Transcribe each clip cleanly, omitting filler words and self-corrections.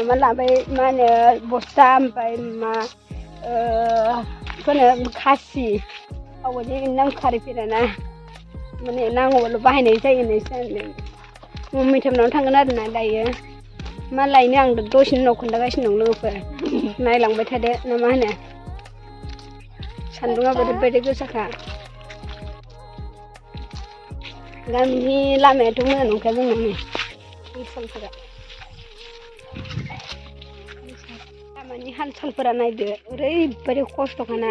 माबा लाबाय मा होनो बस्था ओमफ्राय मा बेखौनो खासि आवगायदि नांखारैफेराना माने नांगौबाल' बाहायनाय जायो नोंसोर मम्मिथामनाव थांगोन आरोना दायो मा लायनो आं दसेनि उनाव खोन्थागासिनो दं लोगोफोर नायलांबाय थादो ना मा होनो सान्दुङाबो ओरैबायदि गोसाखा गामिनि लामायाथ' मोजां नंखाया जोंना नै ओनसोलफोरा लामानि हाल-सालफोरा नायदो ओरैबायदि खस्थ'खाना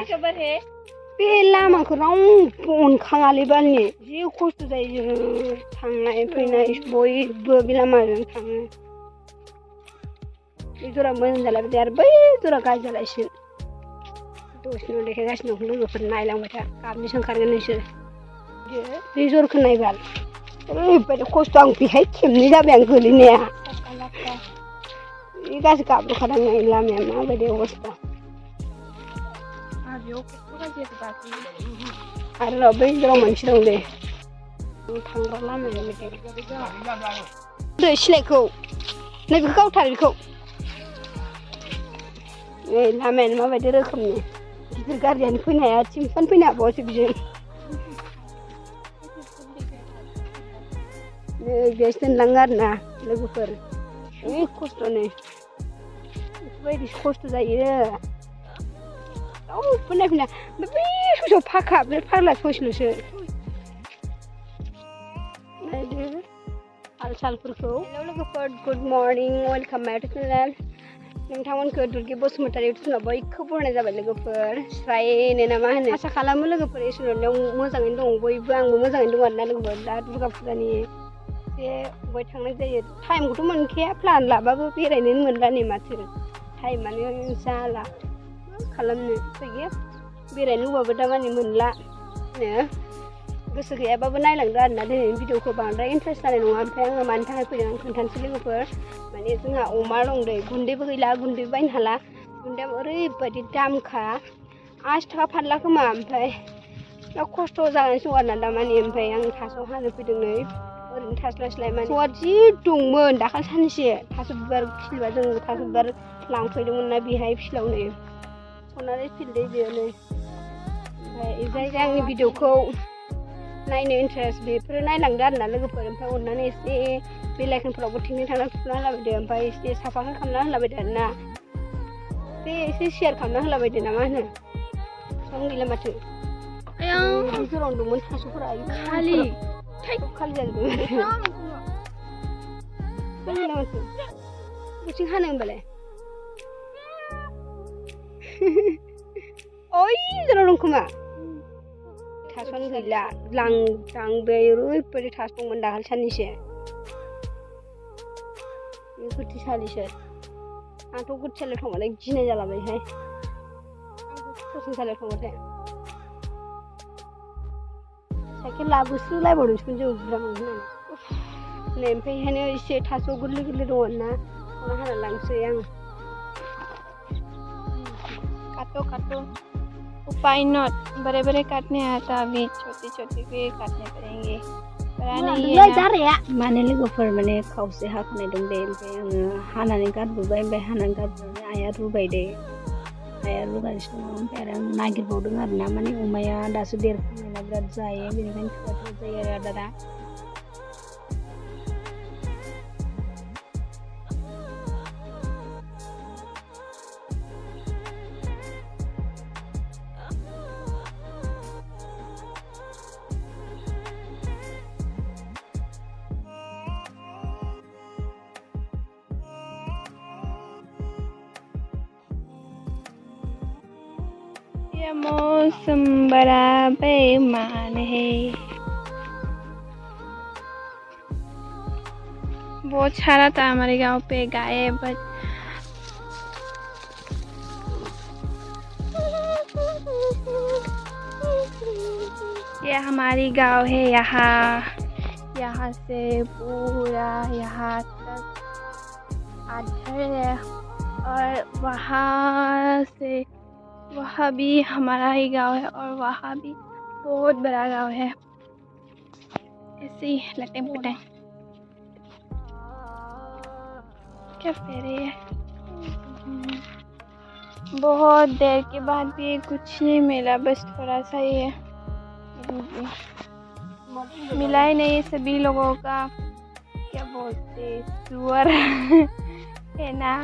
बे लामाखौ रावबो अनखाङालै बालनि जि खस्थ' जायो जों थांनाय फैनाय बयबो बे लामाजों थाङो बे जरा मोजां जालायबाय आरो बै जरा गाज्रि जालायसिगोन दसेनो देखायगासिनो दं लोगोफोर नायलांबाय था गाबनोसो ओंखारगोन नोंसोर बे जरखौ नायबाल ओरैबायदि खस्थ' आं बेहाय खेबनै जाबाय आं गोलैनाया बे गाज्रि गाब्र'खादां नै लामाया माबायदि अबस्था आरो र' बै जराव मोनसे दं दे थांग्रा लामाया दै सिलायखौ नैबेखौ गावथार बेखौ नै लामायानो माबायदि रोखोमनि गिदिर गारियानो फैनो हाया थिंफानो फैनो हाबावासो बिजों नै बेयावसो दोनलाङो आरोना लोगोफोर जि खस्थ'नो बेफोरबायदि खस्थ' जायो रावबो नायफैना बै ससेयाव फाखा बे फाग्ला ससेल'सो नायदो हाल-सालफोरखौ हेल' लोगोफोर गुड मर्निं वेलकाम माय इउटुब चेनेल नोंथांमोनखौ दुर्गि बसुमतारी इउटुब चेनेलाव बयखौबो बरायनाय जाबाय लोगोफोर स्रायनो ना मा होनो आसा खालामो लोगोफोर इसोरनियाव मोजाङैनो दं बयबो आंबो मोजाङैनो दं आरोना लोगोफोर दा दुर्गा फुजानि एसे बहाय थांनाय जायो टाइमखौथ' मोनखाया प्लान लाबाबो बेरायनोनो मोनला नै माथो टाइमानो जाला मा खालामनो उफाय गैया बेरायनो लुबैबाबो दामानि मोनला होनो गोसो गैयाबाबो नायलांदो आरोना दिनैनि भिडिअखौ बांद्राय इन्टारेस्ट जानाय नङा ओमफ्राय आङो मानि थाखाय फैदों आं खोन्थानोसै लोगोफोर माने जोंहा अमा दं दै गुन्दैबो गैला गुन्दैबो बायनो हाला गुन्दैयाबो ओरैबायदि दामखा 80 थाखा फारला खोमा ओमफ्राय बिराद खस्थ' जागासिनो दं आरोना दामानि ओमफ्राय आं थास' हानो फैदों नै ओरैनो थास्लायस्लाय माने थास'आ जि दंमोन दाखालि साननैसो थास' बिबार खिलिबा जों थास' बिबार लांफैदोंमोन ना बेहाय फिलाव नै सनारि फिल्डै बेयो नै ओमफ्राय जाय आंनि भिडिअखौ नायनो इन्टारेस्ट बेफोरो नायलांदो आरोना लोगोफोर ओमफ्राय अननानै एसे बेल आइकनफोरावबो थिंथिं थांना थुना होलाबायदो ओमफ्राय एसे साफाफोर खालामना होलाबायदो आरोना एसे शेयार खालामना होलाबायदो ना मा होनो सम गैला माथो बे जरावनो दंमोन थास'फोरा खालि जाजोबदों गैला माथो बबेथिं हानो होनबालाय ओइ जराव दं खोमा थास'आनो गैला लांदांबाय ओरैबायदि थास' दंमोन दाखालि साननैसो बे गोथैसालिसो आंथ' गोथैसालियाव थांबाथाय गिनाय जालाबायहाय गोथैसालियाव थांबाथाय साइकेल लाबोसोलायबावदोंसोमोन जों बुरजा मोनगोन होननानै नै ओमफ्राय बेहायनो एसे थास' गोरलै गोरलै दङ ना बेखौनो हाना लांसै आं काटो उपाय नॉट बड़े बड़े काटने आता अभी छोटे छोटे के काटने पड़ेंगे माने लोगोफोर माने खावसे हाखानाय दं दे ओमफ्राय आङो हानानै गारबोबाय ओमफ्राय हानानै गारबोनानै आइया रुबाय दे आइया रुगासिनो दङ ओमफ्राय आरो आं नागिरबावदों आरोना माने अमाया दासो देरफुनायना बिराद जायो बेनिखायनो थोआ थोआ जायो आरो आदारा ये मौसम बड़ा बेईमान है बहुत सारा था हमारे गांव पे गाय बट ये हमारी गांव है यहाँ से पूरा यहाँ तक आधर है और वहाँ से वहाँ भी हमारा ही गांव है और वहाँ भी बहुत बड़ा गांव है ऐसे ही लटे पटे क्या फेरे है। बहुत देर के बाद भी कुछ नहीं मिला, बस थोड़ा सा ही है, मिला ही नहीं। सभी लोगों का क्या बोलते सुअर है ना,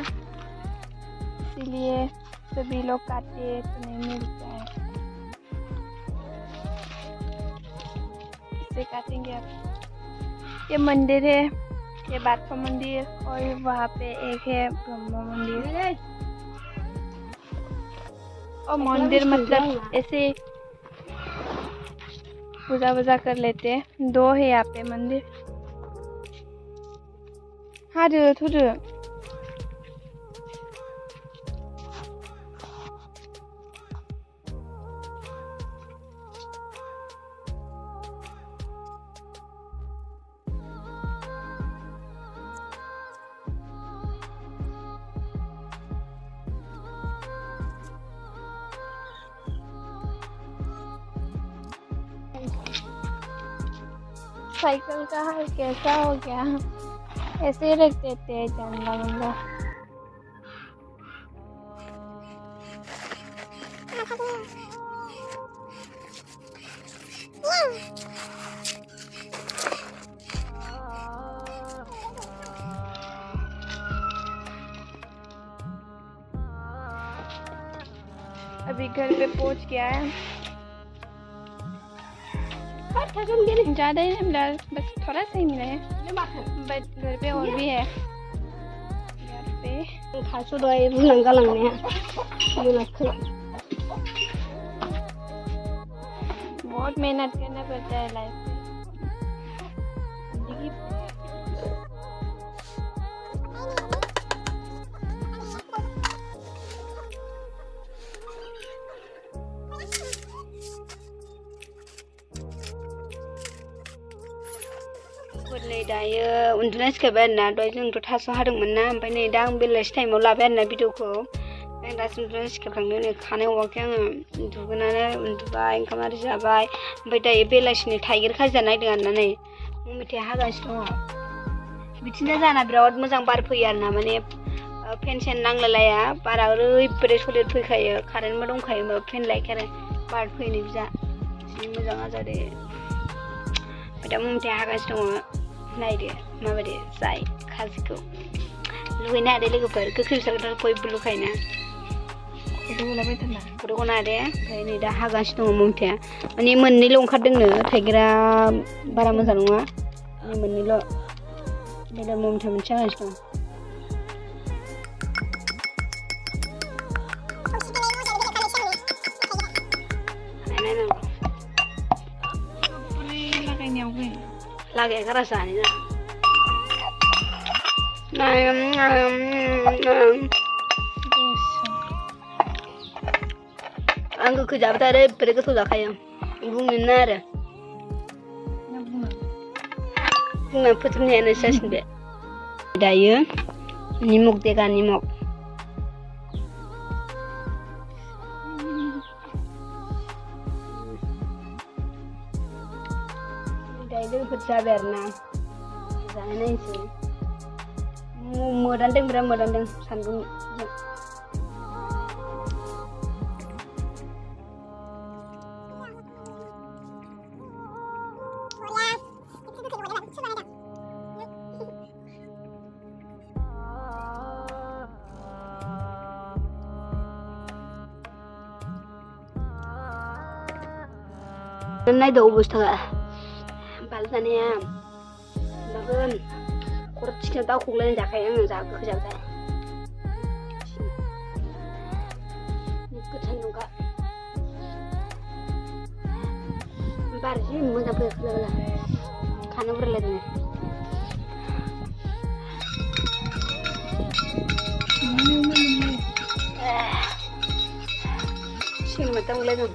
इसीलिए सभी लोग काटे तो नहीं मिलता है। इसे काटेंगे अब। ये मंदिर है, ये बादशाह मंदिर, और वहाँ पे एक है ब्रह्मा मंदिर। और मंदिर मतलब ऐसे पूजा वूजा कर लेते हैं। 2 है यहाँ पे मंदिर। हाँ थोड़ा साइकिल का हाल कैसा हो गया, ऐसे ही रख देते हैं गंदा गंदा। अभी घर पे पहुंच गया है। ज़्यादा ही नहीं मिला, बस थोड़ा सा ही मिला है, बट घर पे और भी है। घर पे खासो दवाई रुनांगा लांने बहुत मेहनत करना पड़ता है लाइफ में। नै दायो उन्दुनाय सिखायबाय आरोना, दहाय जोंथ' थास' हादोंमोन ना, ओमफ्राय नै दा आं बेलासि टाइमाव लाबाय आरोना भिडिअखौ। आं दासिम उन्दुनाय सिखायखांदों, नै खानाय हवाखै आङो, दुगैनानै उन्दुबाय, ओंखाम आरि जाबाय। ओमफ्राय दायो बेलासिनि थाइगिर खाजिया नायदों आरोना, नै ममिथाया हागासिनो दङ। बिदिनो जाना बिराद मोजां बार फैयो आरोना, माने फेन सेन नांलायलाया, बारा ओरैबायदि सलिड फैखायो, कारेन्टबो दंखायो, होमबाबो फेन लायखायो आरो बार फैनाय बिजा जि मोजां आजादे। ओमफ्राय दा ममिथाया हागासिनो दङ, नायदो माबायदि जाय खाजिखौ। लुगैनो हादे लोगोफोर, गोखै फिसाखौथ' बयबो लुखायोना। फट'खौ नायदे। ओमफ्राय नै दा हागासिनो दङ ममिथाया, माने मोननैल' ओंखारदोंनो, थाइगिरा बारा मोजां नङा, माने मोननैल'। ओमफ्राय दा ममिथाया मोनसे हागासिनो दं। Lagi kerasan ya. Anggo kerja apa tadi? Pergi sudah kaya. Bunga nara. Bunga putihnya ada sesuatu. Daya, nimuk deka nimuk. Daya kerja berna. Jangan ini. Modandeng berapa modandeng sandung. Nay đậu bút thằng ạ, bạn thân em, bà ơn, cô chỉ cho tao cùng lên giả cái ăn giả cứ giả cái, cứ thân luôn cả, bà gì muốn tập được là, khán over lên này, xin mà tao lên rồi.